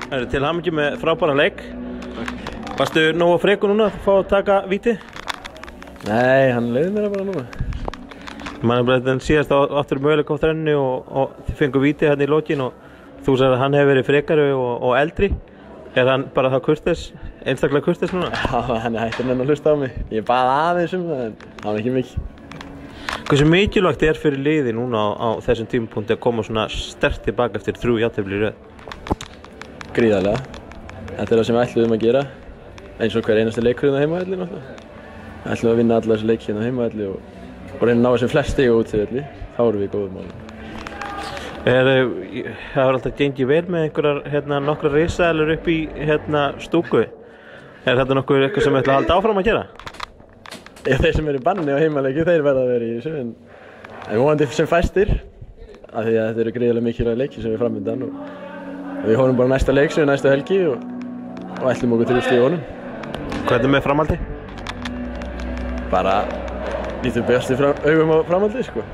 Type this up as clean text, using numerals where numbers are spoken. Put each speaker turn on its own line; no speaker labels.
Til hamingju með frábæran leik. Varstu nógu frekur núna að fá að taka víti?
Nei, hann leiði mér bara núna.
Man er bara þetta síðast áttur möguleika á þrennu og þið fengu víti hérna í lokin og þú sagði að hann hefur verið frekari og eldri. Er hann bara það kurteis, einstaklega kurteis núna?
Já, hann er hættur enn að hlusta á mig. Ég bað aðeins það en hann var ekki mikið.
Hversu mikilvægt er fyrir liði núna á þessum tímapunkti að koma svona sterkt tilbaka eftir 3 jafntefli í röð?
Gríðarlega. Þetta er það sem við ætluðum að gera. Eins og hver einasti leikur hérna á heimavelli náttúrulega. Við ætlum að vinna alla þessi leiki hérna á heimavelli og reyna að ná sem flest stig á útivelli. Þá erum við í góðum málum.
Það hefur alltaf gengið vel með einhverjar nokkrar risaeðlur upp í stúku. Er þetta eitthvað sem við ætlum að halda áfram að gera?
Já, þeir sem eru í banni á heimaleiki, þeir verða að vera í þessu en vonandi sem fæstir af því að þetta eru gríðarlega mikilvægir leikir sem við framöndan og við horfum bara næsta leik sem næsta helgi og ætlum okkur til að stíga honum.
Hvernig með framhaldi?
Bara lítum bestu augum á framhaldi, sko.